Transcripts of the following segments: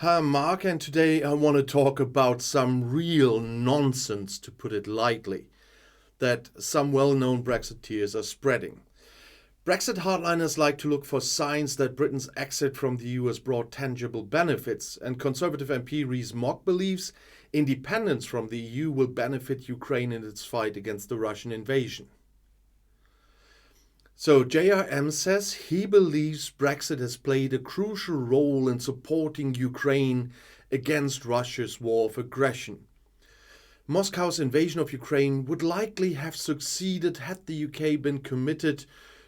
Hi, Mark, and today I want to talk about some real nonsense, to put it lightly, that some well known Brexiteers are spreading. Brexit hardliners like to look for signs that Britain's exit from the EU has brought tangible benefits, and Conservative MP Rees-Mogg believes independence from the EU will benefit Ukraine in its fight against the Russian invasion. So JRM says he believes Brexit has played a crucial role in supporting Ukraine against Russia's war of aggression. Moscow's invasion of Ukraine would likely have succeeded had the UK been committed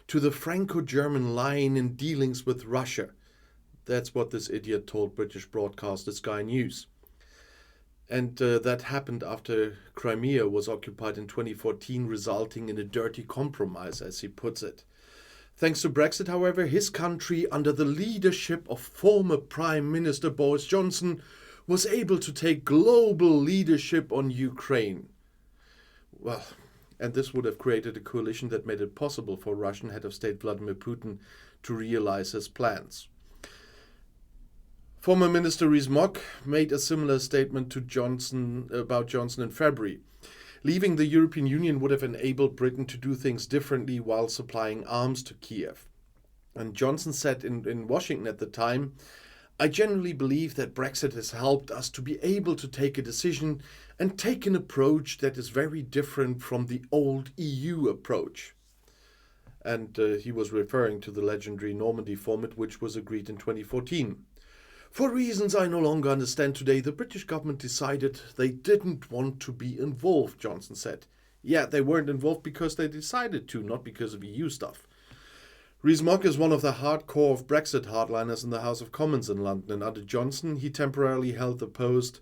to the Franco-German line in dealings with Russia. That's what this idiot told British broadcaster Sky News. And that happened after Crimea was occupied in 2014, resulting in a dirty compromise, as he puts it. Thanks to Brexit, however, his country, under the leadership of former Prime Minister Boris Johnson, was able to take global leadership on Ukraine. Well, and this would have created a coalition that made it possible for Russian head of state Vladimir Putin to realize his plans. Former Minister Rees-Mogg made a similar statement to Johnson in February. Leaving the European Union would have enabled Britain to do things differently while supplying arms to Kiev. And Johnson said in Washington at the time, "I genuinely believe that Brexit has helped us to be able to take a decision and take an approach that is very different from the old EU approach." And he was referring to the legendary Normandy format, which was agreed in 2014. "For reasons I no longer understand today, the British government decided they didn't want to be involved," Johnson said. Yeah, they weren't involved because they decided to, not because of EU stuff. Rees-Mogg is one of the hardcore of Brexit hardliners in the House of Commons in London, and under Johnson he temporarily held the post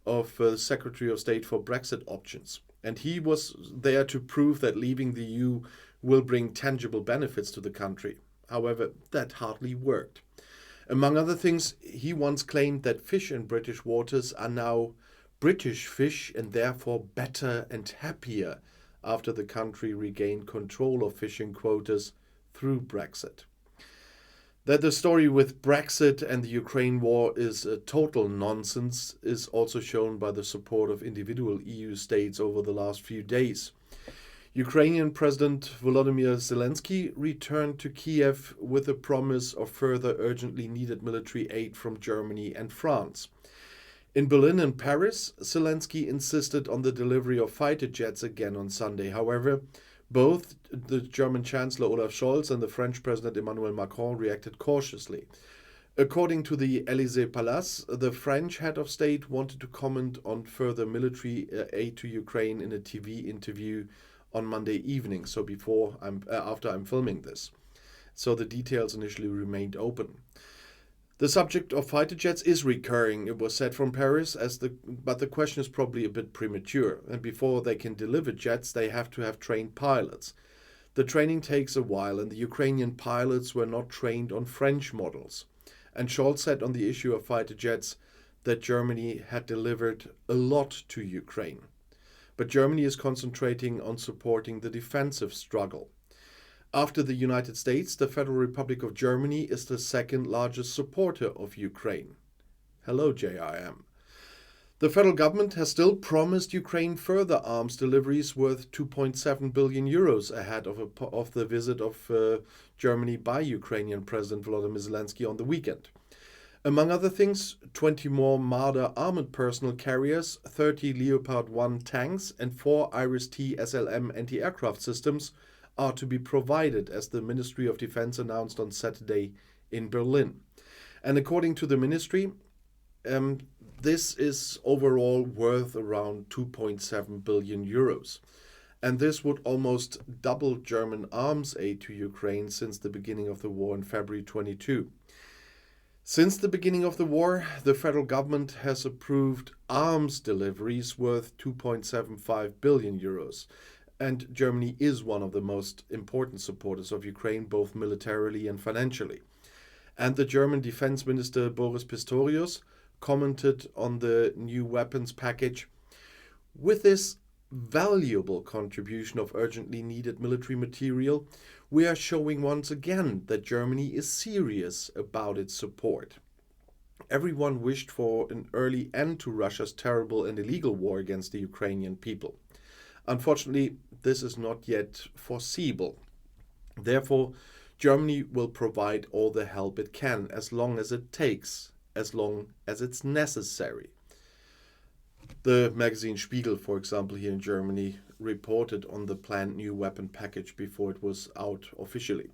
of Secretary of State for Brexit options. And he was there to prove that leaving the EU will bring tangible benefits to the country. However, that hardly worked. Among other things, he once claimed that fish in British waters are now British fish and therefore better and happier after the country regained control of fishing quotas through Brexit. That the story with Brexit and the Ukraine war is a total nonsense is also shown by the support of individual EU states over the last few days. Ukrainian President Volodymyr Zelensky returned to Kiev with a promise of further urgently needed military aid from Germany and France. In Berlin and Paris, Zelensky insisted on the delivery of fighter jets again on Sunday. However, both the German Chancellor Olaf Scholz and the French President Emmanuel Macron reacted cautiously. According to the Élysée Palace, the French head of state wanted to comment on further military aid to Ukraine in a TV interview on Monday evening, so after I'm filming this. So the details initially remained open. The subject of fighter jets is recurring, it was said from Paris, but the question is probably a bit premature. And before they can deliver jets, they have to have trained pilots. The training takes a while, and the Ukrainian pilots were not trained on French models. And Scholz said on the issue of fighter jets that Germany had delivered a lot to Ukraine. But Germany is concentrating on supporting the defensive struggle. After the United States, the Federal Republic of Germany is the second largest supporter of Ukraine. Hello, JRM. The federal government has still promised Ukraine further arms deliveries worth 2.7 billion euros ahead of the visit of Germany by Ukrainian President Volodymyr Zelensky on the weekend. Among other things, 20 more Marder armored personnel carriers, 30 Leopard 1 tanks, and 4 Iris-T SLM anti-aircraft systems are to be provided, as the Ministry of Defense announced on Saturday in Berlin. And according to the ministry, this is overall worth around 2.7 billion euros. And this would almost double German arms aid to Ukraine since the beginning of the war in February 22. Since the beginning of the war, the federal government has approved arms deliveries worth 2.75 billion euros. And Germany is one of the most important supporters of Ukraine, both militarily and financially. And the German Defense Minister Boris Pistorius commented on the new weapons package. With this valuable contribution of urgently needed military material, we are showing once again that Germany is serious about its support. Everyone wished for an early end to Russia's terrible and illegal war against the Ukrainian people. Unfortunately, this is not yet foreseeable. Therefore, Germany will provide all the help it can as long as it takes, as long as it's necessary. The magazine Spiegel, for example, here in Germany, reported on the planned new weapon package before it was out officially.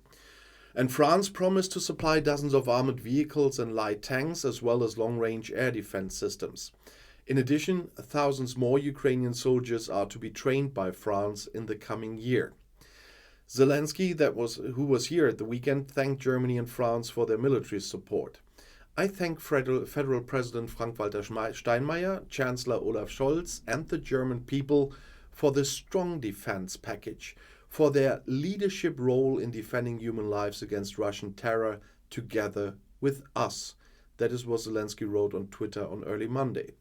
And France promised to supply dozens of armored vehicles and light tanks, as well as long-range air defense systems. In addition, thousands more Ukrainian soldiers are to be trained by France in the coming year. Zelensky, who was here at the weekend, thanked Germany and France for their military support. I thank Federal President Frank-Walter Steinmeier, Chancellor Olaf Scholz, and the German people for the strong defense package, for their leadership role in defending human lives against Russian terror together with us. That is what Zelensky wrote on Twitter on early Monday.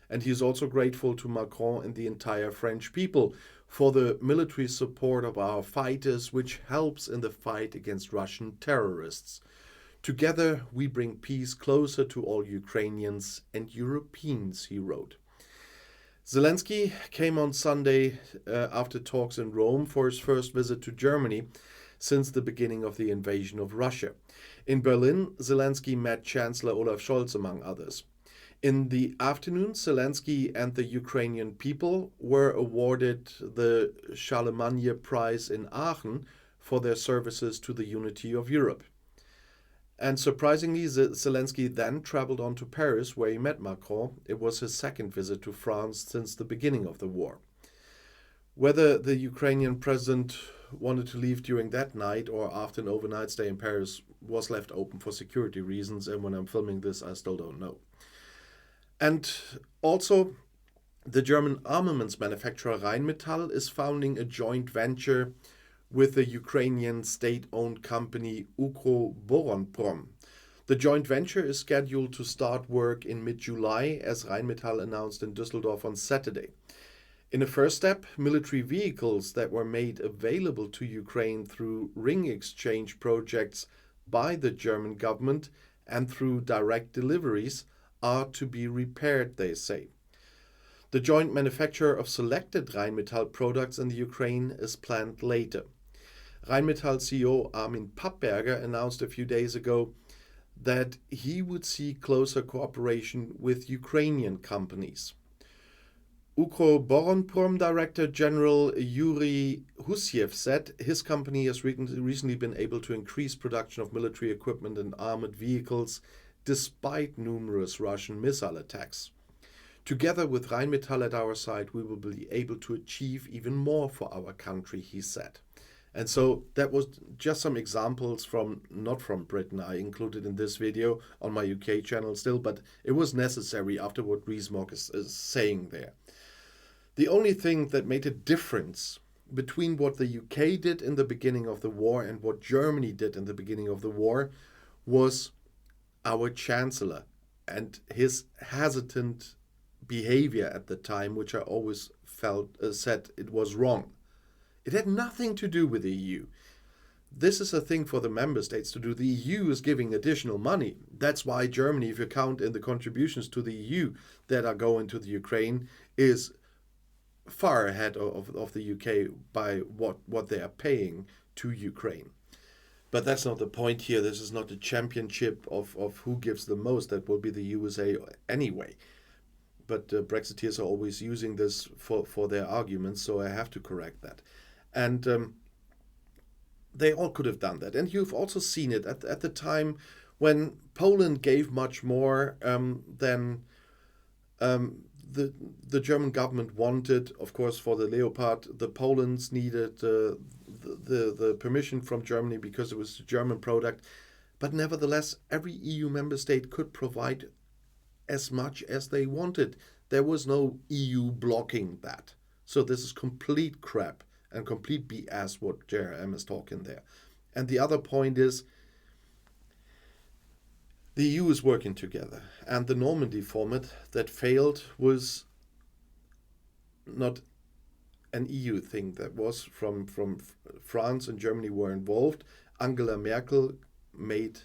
And he is also grateful to Macron and the entire French people for the military support of our fighters, which helps in the fight against Russian terrorists. Together we bring peace closer to all Ukrainians and Europeans, he wrote. Zelensky came on Sunday after talks in Rome for his first visit to Germany since the beginning of the invasion of Russia. In Berlin, Zelensky met Chancellor Olaf Scholz, among others. In the afternoon, Zelensky and the Ukrainian people were awarded the Charlemagne Prize in Aachen for their services to the unity of Europe. And surprisingly, Zelensky then traveled on to Paris, where he met Macron. It was his second visit to France since the beginning of the war. Whether the Ukrainian president wanted to leave during that night or after an overnight stay in Paris was left open for security reasons, and when I'm filming this, I still don't know. And also, the German armaments manufacturer Rheinmetall is founding a joint venture with the Ukrainian state-owned company Ukroboronprom. The joint venture is scheduled to start work in mid-July, as Rheinmetall announced in Düsseldorf on Saturday. In a first step, military vehicles that were made available to Ukraine through ring exchange projects by the German government and through direct deliveries are to be repaired, they say. The joint manufacture of selected Rheinmetall products in the Ukraine is planned later. Rheinmetall CEO Armin Pappberger announced a few days ago that he would see closer cooperation with Ukrainian companies. Ukroboronprom Director General Yuri Husiev said his company has recently been able to increase production of military equipment and armored vehicles despite numerous Russian missile attacks. Together with Rheinmetall at our side, we will be able to achieve even more for our country, he said. And so that was just some examples not from Britain, I included in this video on my UK channel still, but it was necessary after what Rees-Mogg is saying there. The only thing that made a difference between what the UK did in the beginning of the war and what Germany did in the beginning of the war was our Chancellor and his hesitant behavior at the time, which I always said it was wrong. It had nothing to do with the EU. This is a thing for the member states to do. The EU is giving additional money. That's why Germany, if you count in the contributions to the EU that are going to the Ukraine, is far ahead of the UK by what they are paying to Ukraine. But that's not the point here. This is not a championship of who gives the most. That will be the USA anyway. But Brexiteers are always using this for their arguments, so I have to correct that. And they all could have done that. And you've also seen it at the time when Poland gave much more than the German government wanted. Of course, for the Leopard, the Polands needed the permission from Germany because it was a German product. But nevertheless, every EU member state could provide as much as they wanted. There was no EU blocking that. So this is complete crap and complete BS what JRM is talking there. And the other point is, the EU is working together, and the Normandy format that failed was not an EU thing. That was from France and Germany were involved. Angela Merkel made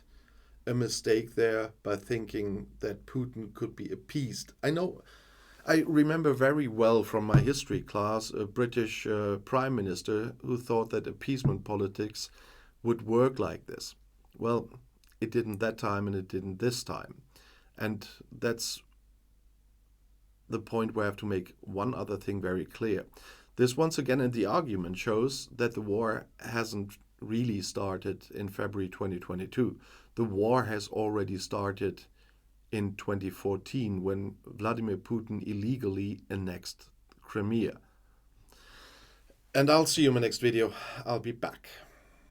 a mistake there by thinking that Putin could be appeased. I remember very well from my history class a British prime minister who thought that appeasement politics would work like this. Well, it didn't that time and it didn't this time. And that's the point where I have to make one other thing very clear. This once again in the argument shows that the war hasn't really started in February 2022. The war has already started in 2014 when Vladimir Putin illegally annexed Crimea. And I'll see you in my next video. I'll be back.